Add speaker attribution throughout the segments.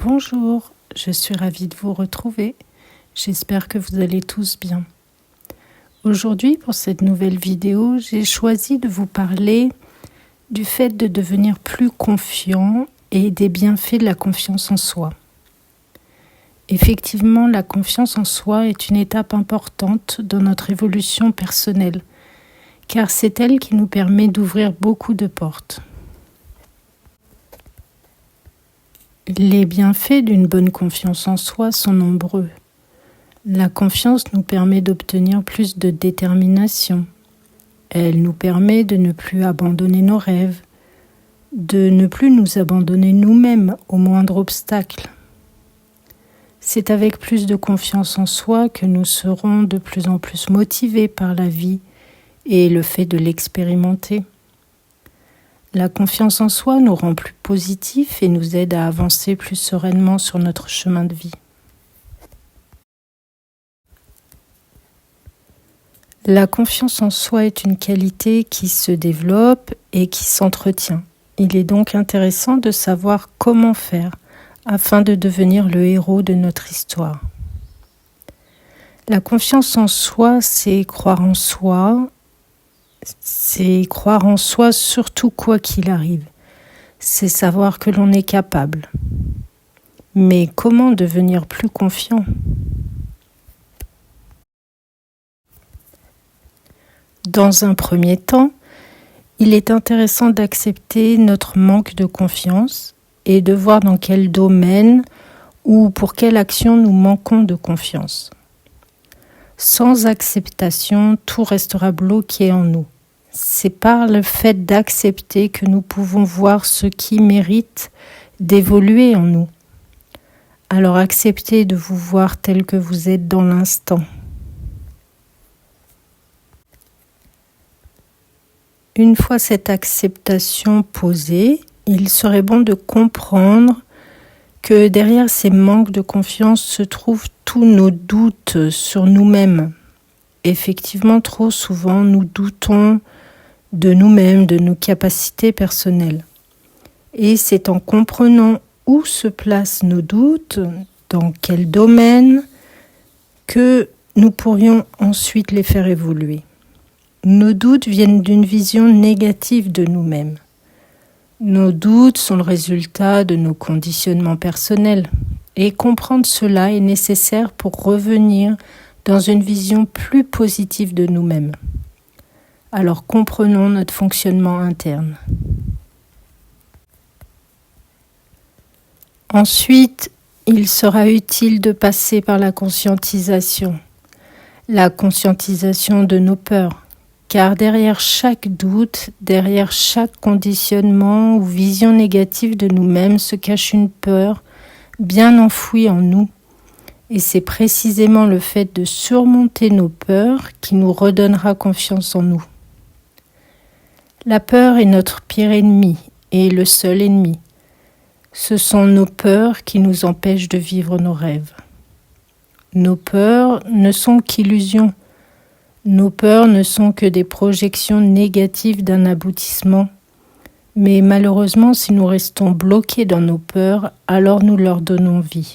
Speaker 1: Bonjour, je suis ravie de vous retrouver. J'espère que vous allez tous bien. Aujourd'hui, pour cette nouvelle vidéo, j'ai choisi de vous parler du fait de devenir plus confiant et des bienfaits de la confiance en soi. Effectivement, la confiance en soi est une étape importante dans notre évolution personnelle, car c'est elle qui nous permet d'ouvrir beaucoup de portes. Les bienfaits d'une bonne confiance en soi sont nombreux. La confiance nous permet d'obtenir plus de détermination. Elle nous permet de ne plus abandonner nos rêves, de ne plus nous abandonner nous-mêmes au moindre obstacle. C'est avec plus de confiance en soi que nous serons de plus en plus motivés par la vie et le fait de l'expérimenter. La confiance en soi nous rend plus positifs et nous aide à avancer plus sereinement sur notre chemin de vie. La confiance en soi est une qualité qui se développe et qui s'entretient. Il est donc intéressant de savoir comment faire afin de devenir le héros de notre histoire. La confiance en soi, c'est croire en soi. C'est croire en soi surtout quoi qu'il arrive. C'est savoir que l'on est capable. Mais comment devenir plus confiant ? Dans un premier temps, il est intéressant d'accepter notre manque de confiance et de voir dans quel domaine ou pour quelle action nous manquons de confiance. Sans acceptation, tout restera bloqué en nous. C'est par le fait d'accepter que nous pouvons voir ce qui mérite d'évoluer en nous. Alors acceptez de vous voir tel que vous êtes dans l'instant. Une fois cette acceptation posée, il serait bon de comprendre que derrière ces manques de confiance se trouvent tous nos doutes sur nous-mêmes. Effectivement, trop souvent, nous doutons de nous-mêmes, de nos capacités personnelles. Et c'est en comprenant où se placent nos doutes, dans quel domaine, que nous pourrions ensuite les faire évoluer. Nos doutes viennent d'une vision négative de nous-mêmes. Nos doutes sont le résultat de nos conditionnements personnels. Et comprendre cela est nécessaire pour revenir dans une vision plus positive de nous-mêmes. Alors comprenons notre fonctionnement interne. Ensuite, il sera utile de passer par la conscientisation de nos peurs. Car derrière chaque doute, derrière chaque conditionnement ou vision négative de nous-mêmes se cache une peur bien enfouie en nous. Et c'est précisément le fait de surmonter nos peurs qui nous redonnera confiance en nous. La peur est notre pire ennemi et le seul ennemi. Ce sont nos peurs qui nous empêchent de vivre nos rêves. Nos peurs ne sont qu'illusions. Nos peurs ne sont que des projections négatives d'un aboutissement. Mais malheureusement, si nous restons bloqués dans nos peurs, alors nous leur donnons vie.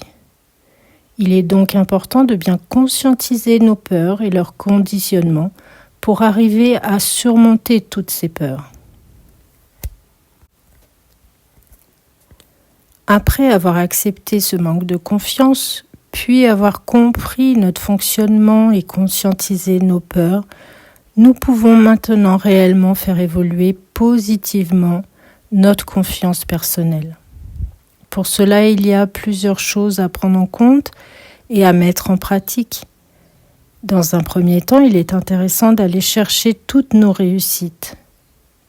Speaker 1: Il est donc important de bien conscientiser nos peurs et leurs conditionnements pour arriver à surmonter toutes ces peurs. Après avoir accepté ce manque de confiance, puis avoir compris notre fonctionnement et conscientisé nos peurs, nous pouvons maintenant réellement faire évoluer positivement notre confiance personnelle. Pour cela, il y a plusieurs choses à prendre en compte et à mettre en pratique. Dans un premier temps, il est intéressant d'aller chercher toutes nos réussites,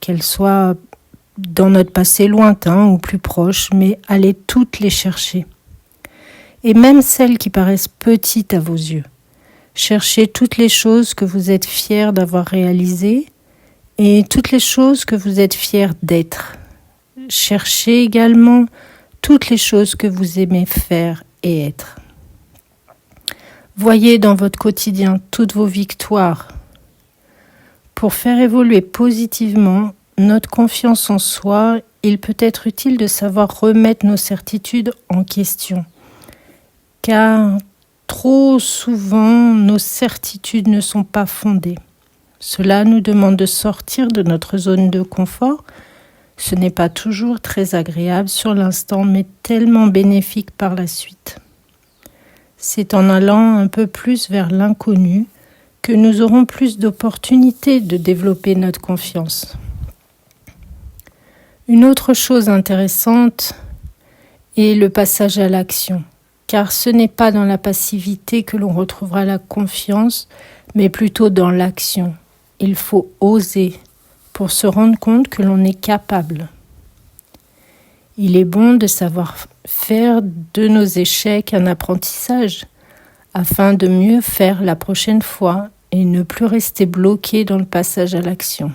Speaker 1: qu'elles soient dans notre passé lointain ou plus proche, mais allez toutes les chercher. Et même celles qui paraissent petites à vos yeux. Cherchez toutes les choses que vous êtes fiers d'avoir réalisées et toutes les choses que vous êtes fiers d'être. Cherchez également toutes les choses que vous aimez faire et être. Voyez dans votre quotidien toutes vos victoires. Pour faire évoluer positivement notre confiance en soi, il peut être utile de savoir remettre nos certitudes en question, car trop souvent nos certitudes ne sont pas fondées. Cela nous demande de sortir de notre zone de confort. Ce n'est pas toujours très agréable sur l'instant, mais tellement bénéfique par la suite. C'est en allant un peu plus vers l'inconnu que nous aurons plus d'opportunités de développer notre confiance. Une autre chose intéressante est le passage à l'action, car ce n'est pas dans la passivité que l'on retrouvera la confiance, mais plutôt dans l'action. Il faut oser pour se rendre compte que l'on est capable. Il est bon de savoir faire de nos échecs un apprentissage afin de mieux faire la prochaine fois et ne plus rester bloqué dans le passage à l'action.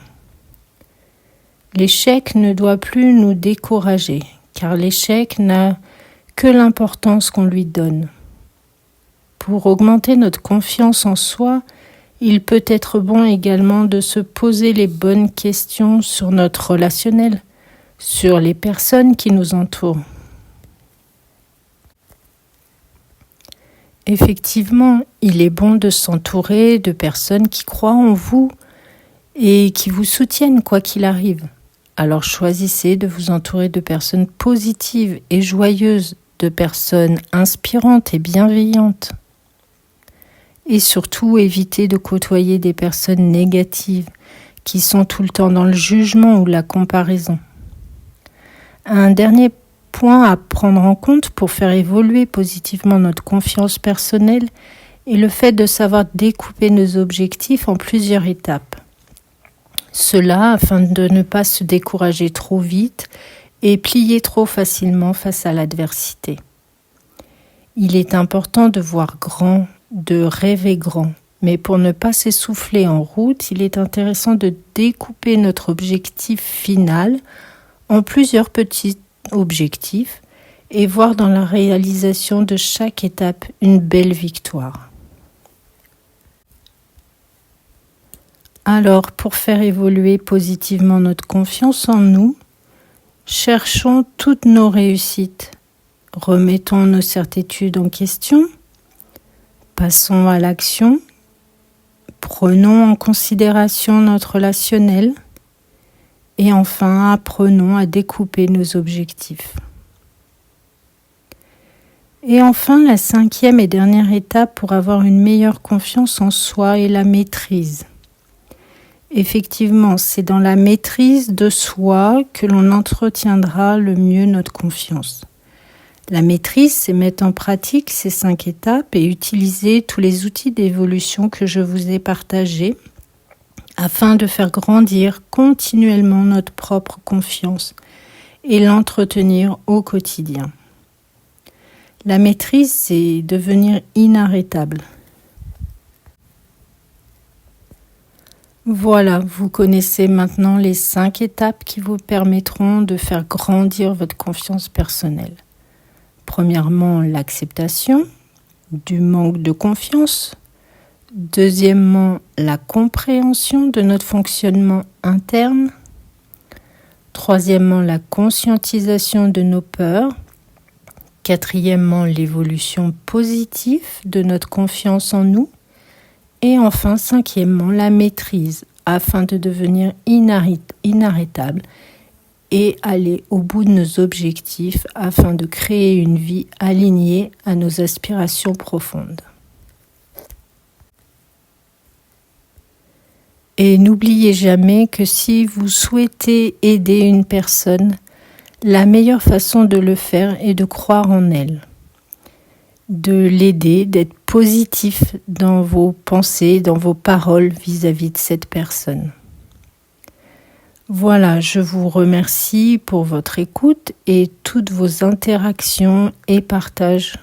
Speaker 1: L'échec ne doit plus nous décourager, car l'échec n'a que l'importance qu'on lui donne. Pour augmenter notre confiance en soi, il peut être bon également de se poser les bonnes questions sur notre relationnel, sur les personnes qui nous entourent. Effectivement, il est bon de s'entourer de personnes qui croient en vous et qui vous soutiennent quoi qu'il arrive. Alors choisissez de vous entourer de personnes positives et joyeuses, de personnes inspirantes et bienveillantes. Et surtout, évitez de côtoyer des personnes négatives qui sont tout le temps dans le jugement ou la comparaison. Un dernier point à prendre en compte pour faire évoluer positivement notre confiance personnelle est le fait de savoir découper nos objectifs en plusieurs étapes. Cela afin de ne pas se décourager trop vite et plier trop facilement face à l'adversité. Il est important de voir grand, de rêver grand, mais pour ne pas s'essouffler en route, il est intéressant de découper notre objectif final en plusieurs petits objectifs et voir dans la réalisation de chaque étape une belle victoire. Alors, pour faire évoluer positivement notre confiance en nous, cherchons toutes nos réussites, remettons nos certitudes en question, passons à l'action, prenons en considération notre relationnel et enfin apprenons à découper nos objectifs. Et enfin, la 5e et dernière étape pour avoir une meilleure confiance en soi est la maîtrise. Effectivement, c'est dans la maîtrise de soi que l'on entretiendra le mieux notre confiance. La maîtrise, c'est mettre en pratique ces 5 étapes et utiliser tous les outils d'évolution que je vous ai partagés afin de faire grandir continuellement notre propre confiance et l'entretenir au quotidien. La maîtrise, c'est devenir inarrêtable. Voilà, vous connaissez maintenant les 5 étapes qui vous permettront de faire grandir votre confiance personnelle. Premièrement, l'acceptation du manque de confiance. Deuxièmement, la compréhension de notre fonctionnement interne. Troisièmement, la conscientisation de nos peurs. Quatrièmement, l'évolution positive de notre confiance en nous. Et enfin, 5e, la maîtrise, afin de devenir inarrêtable et aller au bout de nos objectifs afin de créer une vie alignée à nos aspirations profondes. Et n'oubliez jamais que si vous souhaitez aider une personne, la meilleure façon de le faire est de croire en elle, de l'aider, d'être positif dans vos pensées, dans vos paroles vis-à-vis de cette personne. Voilà, je vous remercie pour votre écoute et toutes vos interactions et partages,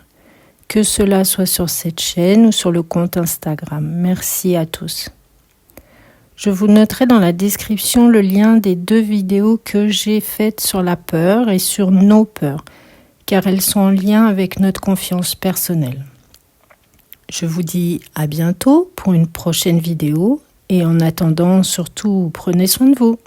Speaker 1: que cela soit sur cette chaîne ou sur le compte Instagram. Merci à tous. Je vous noterai dans la description le lien des 2 vidéos que j'ai faites sur la peur et sur nos peurs, car elles sont en lien avec notre confiance personnelle. Je vous dis à bientôt pour une prochaine vidéo et en attendant, surtout, prenez soin de vous.